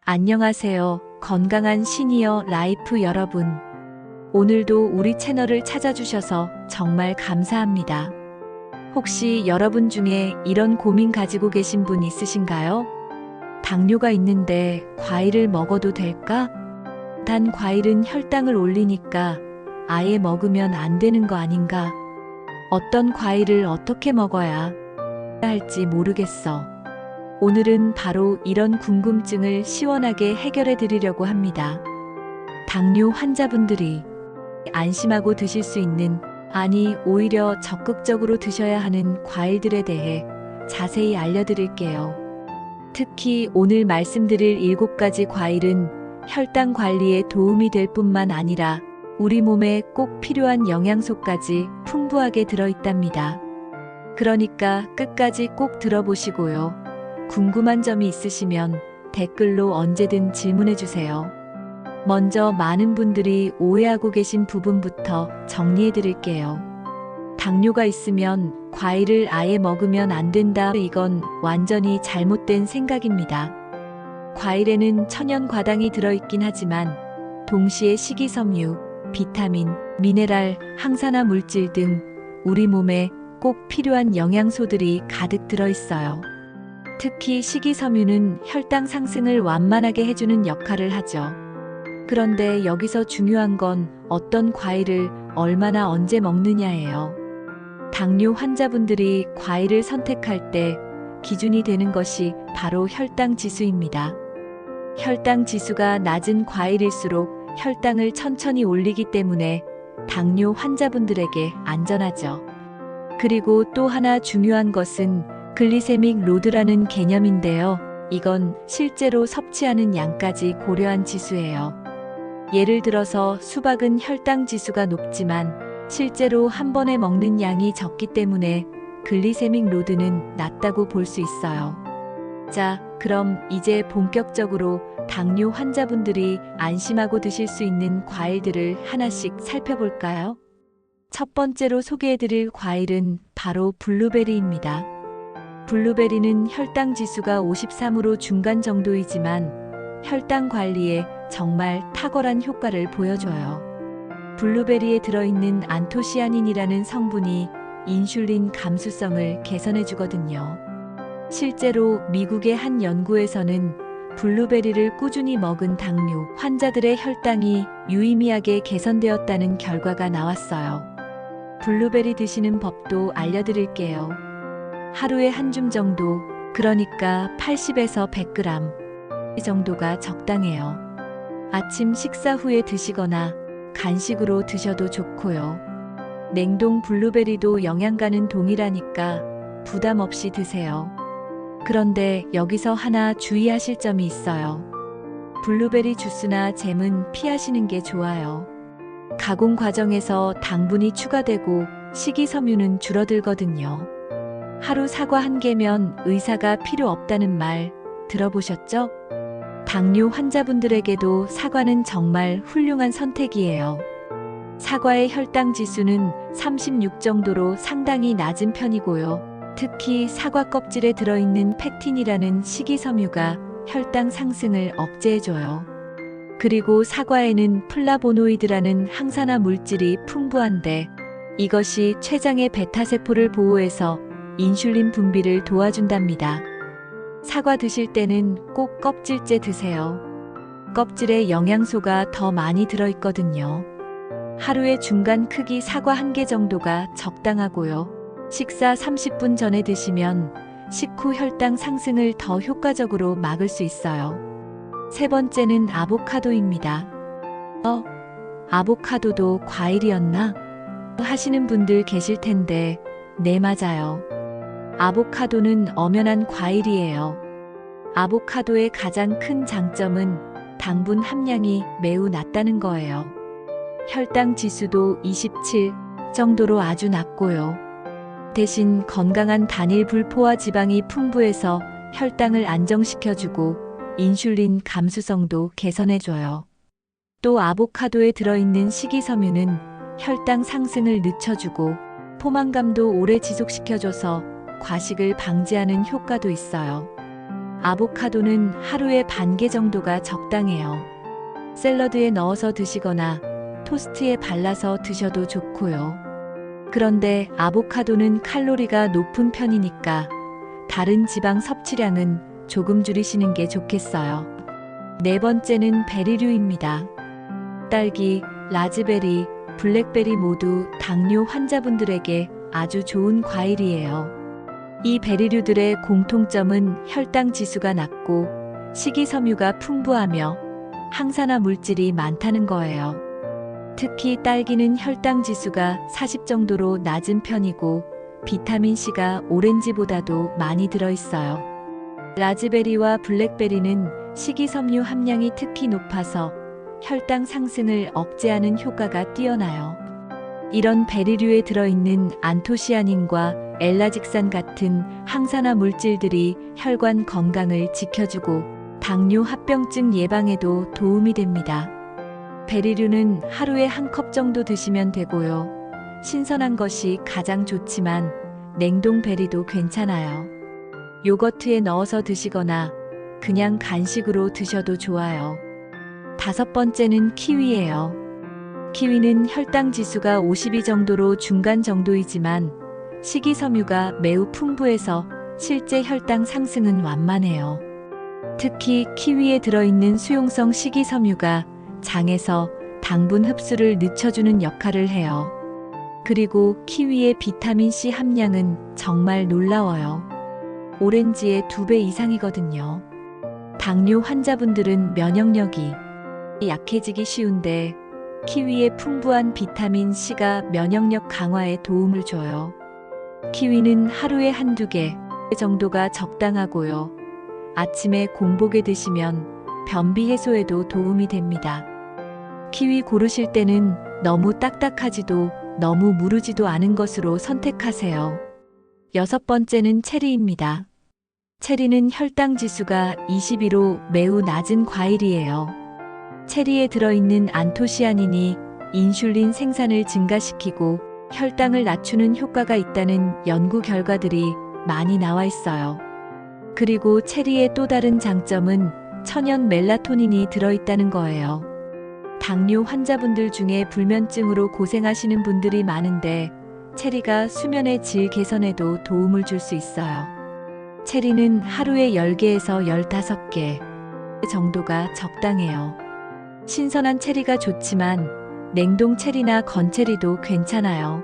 안녕하세요. 건강한 시니어 라이프 여러분. 오늘도 우리 채널을 찾아주셔서 정말 감사합니다. 혹시 여러분 중에 이런 고민 가지고 계신 분 있으신가요? 당뇨가 있는데 과일을 먹어도 될까? 단 과일은 혈당을 올리니까 아예 먹으면 안 되는 거 아닌가? 어떤 과일을 어떻게 먹어야 할지 모르겠어. 오늘은 바로 이런 궁금증을 시원하게 해결해 드리려고 합니다. 당뇨 환자분들이 안심하고 드실 수 있는, 아니 오히려 적극적으로 드셔야 하는 과일들에 대해 자세히 알려드릴게요. 특히 오늘 말씀드릴 7가지 과일은 혈당 관리에 도움이 될 뿐만 아니라 우리 몸에 꼭 필요한 영양소까지 풍부하게 들어있답니다. 그러니까 끝까지 꼭 들어보시고요. 궁금한 점이 있으시면 댓글로 언제든 질문해 주세요. 먼저 많은 분들이 오해하고 계신 부분부터 정리해 드릴게요. 당뇨가 있으면 과일을 아예 먹으면 안 된다. 이건 완전히 잘못된 생각입니다. 과일에는 천연 과당이 들어있긴 하지만 동시에 식이섬유, 비타민, 미네랄, 항산화 물질 등 우리 몸에 꼭 필요한 영양소들이 가득 들어있어요. 특히 식이섬유는 혈당 상승을 완만하게 해주는 역할을 하죠. 그런데 여기서 중요한 건 어떤 과일을 얼마나 언제 먹느냐예요. 당뇨 환자분들이 과일을 선택할 때 기준이 되는 것이 바로 혈당 지수입니다. 혈당 지수가 낮은 과일일수록 혈당을 천천히 올리기 때문에 당뇨 환자분들에게 안전하죠. 그리고 또 하나 중요한 것은 글리세믹 로드라는 개념인데요. 이건 실제로 섭취하는 양까지 고려한 지수예요. 예를 들어서 수박은 혈당 지수가 높지만 실제로 한 번에 먹는 양이 적기 때문에 글리세믹 로드는 낮다고 볼 수 있어요. 자, 그럼 이제 본격적으로 당뇨 환자분들이 안심하고 드실 수 있는 과일들을 하나씩 살펴볼까요? 첫 번째로 소개해드릴 과일은 바로 블루베리입니다. 블루베리는 혈당 지수가 53으로 중간 정도이지만 혈당 관리에 정말 탁월한 효과를 보여줘요. 블루베리에 들어있는 안토시아닌이라는 성분이 인슐린 감수성을 개선해주거든요. 실제로 미국의 한 연구에서는 블루베리를 꾸준히 먹은 당뇨 환자들의 혈당이 유의미하게 개선되었다는 결과가 나왔어요. 블루베리 드시는 법도 알려드릴게요. 하루에 한 줌 정도, 그러니까 80에서 100g 정도가 적당해요. 아침 식사 후에 드시거나 간식으로 드셔도 좋고요. 냉동 블루베리도 영양가는 동일하니까 부담 없이 드세요. 그런데 여기서 하나 주의하실 점이 있어요. 블루베리 주스나 잼은 피하시는 게 좋아요. 가공 과정에서 당분이 추가되고 식이섬유는 줄어들거든요. 하루 사과 1개면 의사가 필요 없다는 말 들어보셨죠? 당뇨 환자분들에게도 사과는 정말 훌륭한 선택이에요. 사과의 혈당 지수는 36 정도로 상당히 낮은 편이고요. 특히 사과 껍질에 들어있는 펙틴이라는 식이섬유가 혈당 상승을 억제해줘요. 그리고 사과에는 플라보노이드라는 항산화 물질이 풍부한데 이것이 췌장의 베타세포를 보호해서 인슐린 분비를 도와준답니다. 사과 드실 때는 꼭 껍질째 드세요. 껍질에 영양소가 더 많이 들어있거든요. 하루에 중간 크기 사과 1개 정도가 적당하고요. 식사 30분 전에 드시면 식후 혈당 상승을 더 효과적으로 막을 수 있어요. 세 번째는 아보카도입니다. 아보카도도 과일이었나? 하시는 분들 계실 텐데, 네, 맞아요. 아보카도는 엄연한 과일이에요. 아보카도의 가장 큰 장점은 당분 함량이 매우 낮다는 거예요. 혈당 지수도 27 정도로 아주 낮고요. 대신 건강한 단일 불포화 지방이 풍부해서 혈당을 안정시켜주고 인슐린 감수성도 개선해줘요. 또 아보카도에 들어있는 식이섬유는 혈당 상승을 늦춰주고 포만감도 오래 지속시켜줘서 과식을 방지하는 효과도 있어요. 아보카도는 하루에 반 개 정도가 적당해요. 샐러드에 넣어서 드시거나 토스트에 발라서 드셔도 좋고요. 그런데 아보카도는 칼로리가 높은 편이니까 다른 지방 섭취량은 조금 줄이시는 게 좋겠어요. 네 번째는 베리류입니다. 딸기, 라즈베리, 블랙베리 모두 당뇨 환자분들에게 아주 좋은 과일이에요. 이 베리류들의 공통점은 혈당 지수가 낮고 식이섬유가 풍부하며 항산화 물질이 많다는 거예요. 특히 딸기는 혈당 지수가 40 정도로 낮은 편이고 비타민C가 오렌지보다도 많이 들어있어요. 라즈베리와 블랙베리는 식이섬유 함량이 특히 높아서 혈당 상승을 억제하는 효과가 뛰어나요. 이런 베리류에 들어있는 안토시아닌과 엘라직산 같은 항산화 물질들이 혈관 건강을 지켜주고 당뇨 합병증 예방에도 도움이 됩니다. 베리류는 하루에 한 컵 정도 드시면 되고요. 신선한 것이 가장 좋지만 냉동 베리도 괜찮아요. 요거트에 넣어서 드시거나 그냥 간식으로 드셔도 좋아요. 다섯 번째는 키위예요. 키위는 혈당 지수가 52 정도로 중간 정도이지만 식이섬유가 매우 풍부해서 실제 혈당 상승은 완만해요. 특히 키위에 들어있는 수용성 식이섬유가 장에서 당분 흡수를 늦춰주는 역할을 해요. 그리고 키위의 비타민C 함량은 정말 놀라워요. 오렌지의 2배 이상이거든요. 당뇨 환자분들은 면역력이 약해지기 쉬운데 키위의 풍부한 비타민C가 면역력 강화에 도움을 줘요. 키위는 하루에 한두 개 정도가 적당하고요. 아침에 공복에 드시면 변비 해소에도 도움이 됩니다. 키위 고르실 때는 너무 딱딱하지도 너무 무르지도 않은 것으로 선택하세요. 여섯 번째는 체리입니다. 체리는 혈당 지수가 22로 매우 낮은 과일이에요. 체리에 들어있는 안토시아닌이 인슐린 생산을 증가시키고 혈당을 낮추는 효과가 있다는 연구 결과들이 많이 나와 있어요. 그리고 체리의 또 다른 장점은 천연 멜라토닌이 들어있다는 거예요. 당뇨 환자분들 중에 불면증으로 고생하시는 분들이 많은데 체리가 수면의 질 개선에도 도움을 줄 수 있어요. 체리는 하루에 10개에서 15개 정도가 적당해요. 신선한 체리가 좋지만 냉동 체리나 건체리도 괜찮아요.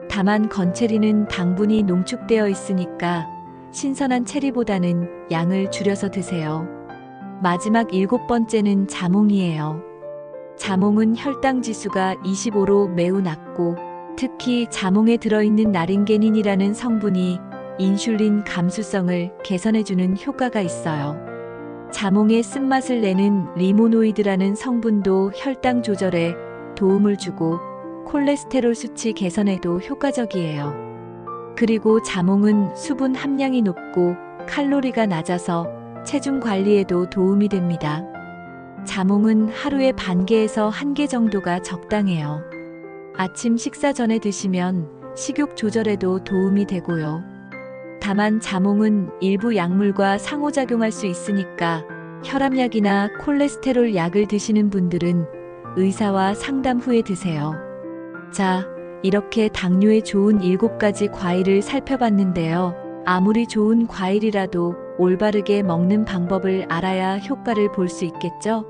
다만 건체리는 당분이 농축되어 있으니까 신선한 체리보다는 양을 줄여서 드세요. 마지막 7번째는 자몽이에요. 자몽은 혈당 지수가 25로 매우 낮고 특히 자몽에 들어있는 나린게닌이라는 성분이 인슐린 감수성을 개선해주는 효과가 있어요. 자몽의 쓴맛을 내는 리모노이드라는 성분도 혈당 조절에 도움을 주고 콜레스테롤 수치 개선에도 효과적이에요. 그리고 자몽은 수분 함량이 높고 칼로리가 낮아서 체중 관리에도 도움이 됩니다. 자몽은 하루에 반 개에서 1개 정도가 적당해요. 아침 식사 전에 드시면 식욕 조절에도 도움이 되고요. 다만 자몽은 일부 약물과 상호작용할 수 있으니까 혈압약이나 콜레스테롤 약을 드시는 분들은 의사와 상담 후에 드세요. 자, 이렇게 당뇨에 좋은 7가지 과일을 살펴봤는데요. 아무리 좋은 과일이라도 올바르게 먹는 방법을 알아야 효과를 볼 수 있겠죠?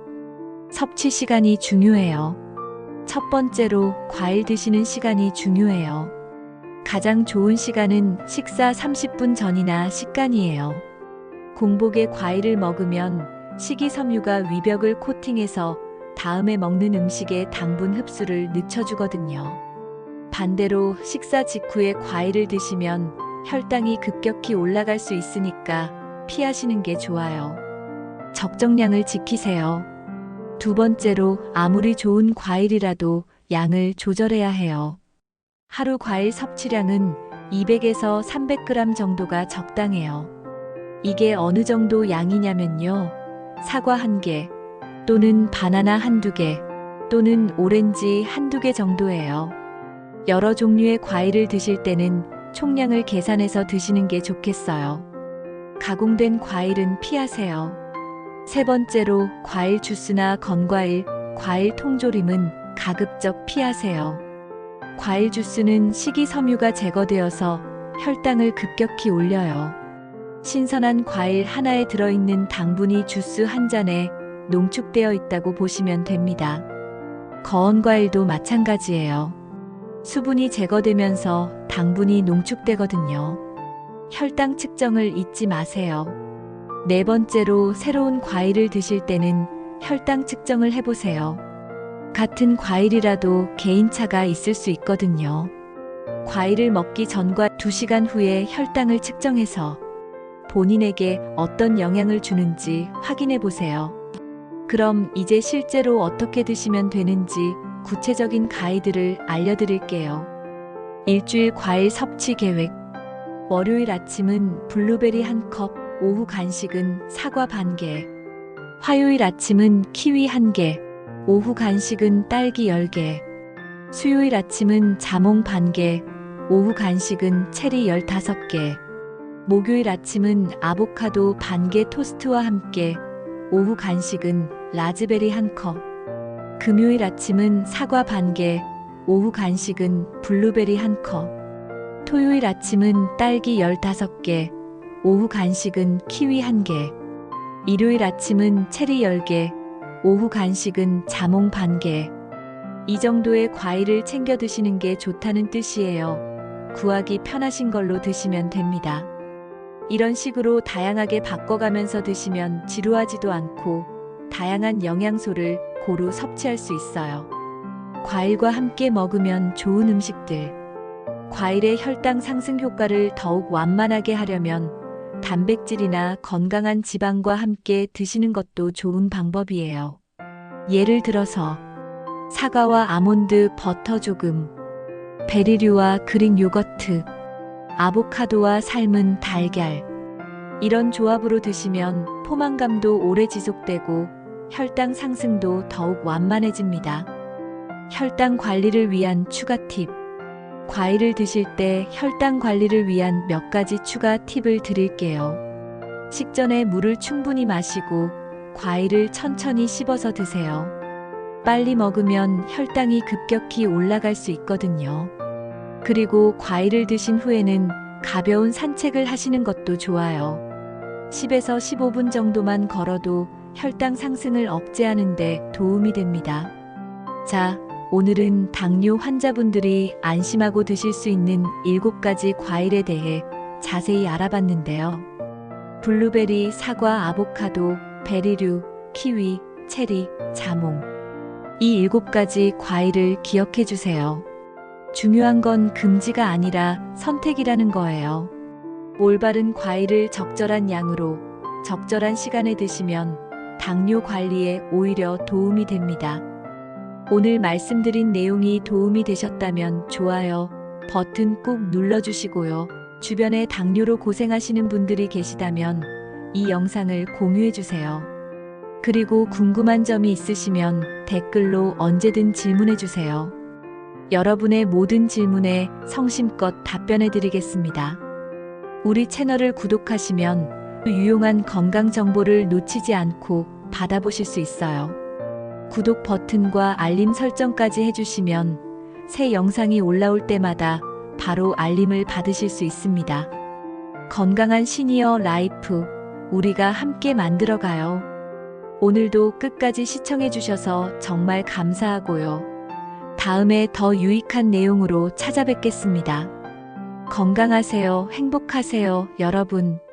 섭취 시간이 중요해요. 첫 번째로 과일 드시는 시간이 중요해요. 가장 좋은 시간은 식사 30분 전이나 식간이에요. 공복에 과일을 먹으면 식이섬유가 위벽을 코팅해서 다음에 먹는 음식의 당분 흡수를 늦춰주거든요. 반대로 식사 직후에 과일을 드시면 혈당이 급격히 올라갈 수 있으니까 피하시는 게 좋아요. 적정량을 지키세요. 두 번째로 아무리 좋은 과일이라도 양을 조절해야 해요. 하루 과일 섭취량은 200에서 300g 정도가 적당해요. 이게 어느 정도 양이냐면요. 사과 1개 또는 바나나 1~2개 또는 오렌지 1~2개 정도예요. 여러 종류의 과일을 드실 때는 총량을 계산해서 드시는 게 좋겠어요. 가공된 과일은 피하세요. 세 번째로 과일 주스나 건과일, 과일 통조림은 가급적 피하세요. 과일 주스는 식이섬유가 제거되어서 혈당을 급격히 올려요. 신선한 과일 하나에 들어있는 당분이 주스 한 잔에 농축되어 있다고 보시면 됩니다. 거온 과일도 마찬가지예요. 수분이 제거되면서 당분이 농축되거든요. 혈당 측정을 잊지 마세요. 네 번째로 새로운 과일을 드실 때는 혈당 측정을 해보세요. 같은 과일이라도 개인차가 있을 수 있거든요. 과일을 먹기 전과 2시간 후에 혈당을 측정해서 본인에게 어떤 영향을 주는지 확인해 보세요. 그럼 이제 실제로 어떻게 드시면 되는지 구체적인 가이드를 알려드릴게요. 일주일 과일 섭취 계획. 월요일 아침은 블루베리 1컵, 오후 간식은 사과 반 개. 화요일 아침은 키위 1개, 오후 간식은 딸기 10개. 수요일 아침은 자몽 반 개, 오후 간식은 체리 15개. 목요일 아침은 아보카도 반 개 토스트와 함께, 오후 간식은 라즈베리 1컵. 금요일 아침은 사과 반 개, 오후 간식은 블루베리 1컵. 토요일 아침은 딸기 15개, 오후 간식은 키위 1개. 일요일 아침은 체리 10개, 오후 간식은 자몽 반 개. 이 정도의 과일을 챙겨 드시는 게 좋다는 뜻이에요. 구하기 편하신 걸로 드시면 됩니다. 이런 식으로 다양하게 바꿔가면서 드시면 지루하지도 않고 다양한 영양소를 고루 섭취할 수 있어요. 과일과 함께 먹으면 좋은 음식들. 과일의 혈당 상승 효과를 더욱 완만하게 하려면 단백질이나 건강한 지방과 함께 드시는 것도 좋은 방법이에요. 예를 들어서 사과와 아몬드 버터 조금, 베리류와 그릭 요거트, 아보카도와 삶은 달걀. 이런 조합으로 드시면 포만감도 오래 지속되고 혈당 상승도 더욱 완만해집니다. 혈당 관리를 위한 추가 팁. 과일을 드실 때 혈당 관리를 위한 몇 가지 추가 팁을 드릴게요. 식전에 물을 충분히 마시고 과일을 천천히 씹어서 드세요. 빨리 먹으면 혈당이 급격히 올라갈 수 있거든요. 그리고 과일을 드신 후에는 가벼운 산책을 하시는 것도 좋아요. 10에서 15분 정도만 걸어도 혈당 상승을 억제하는 데 도움이 됩니다. 자, 오늘은 당뇨 환자분들이 안심하고 드실 수 있는 7가지 과일에 대해 자세히 알아봤는데요. 블루베리, 사과, 아보카도, 베리류, 키위, 체리, 자몽. 이 7가지 과일을 기억해 주세요. 중요한 건 금지가 아니라 선택이라는 거예요. 올바른 과일을 적절한 양으로, 적절한 시간에 드시면 당뇨 관리에 오히려 도움이 됩니다. 오늘 말씀드린 내용이 도움이 되셨다면 좋아요 버튼 꾹 눌러주시고요. 주변에 당뇨로 고생하시는 분들이 계시다면 이 영상을 공유해주세요. 그리고 궁금한 점이 있으시면 댓글로 언제든 질문해주세요. 여러분의 모든 질문에 성심껏 답변해드리겠습니다. 우리 채널을 구독하시면 유용한 건강 정보를 놓치지 않고 받아보실 수 있어요. 구독 버튼과 알림 설정까지 해주시면 새 영상이 올라올 때마다 바로 알림을 받으실 수 있습니다. 건강한 시니어 라이프, 우리가 함께 만들어가요. 오늘도 끝까지 시청해주셔서 정말 감사하고요. 다음에 더 유익한 내용으로 찾아뵙겠습니다. 건강하세요. 행복하세요, 여러분.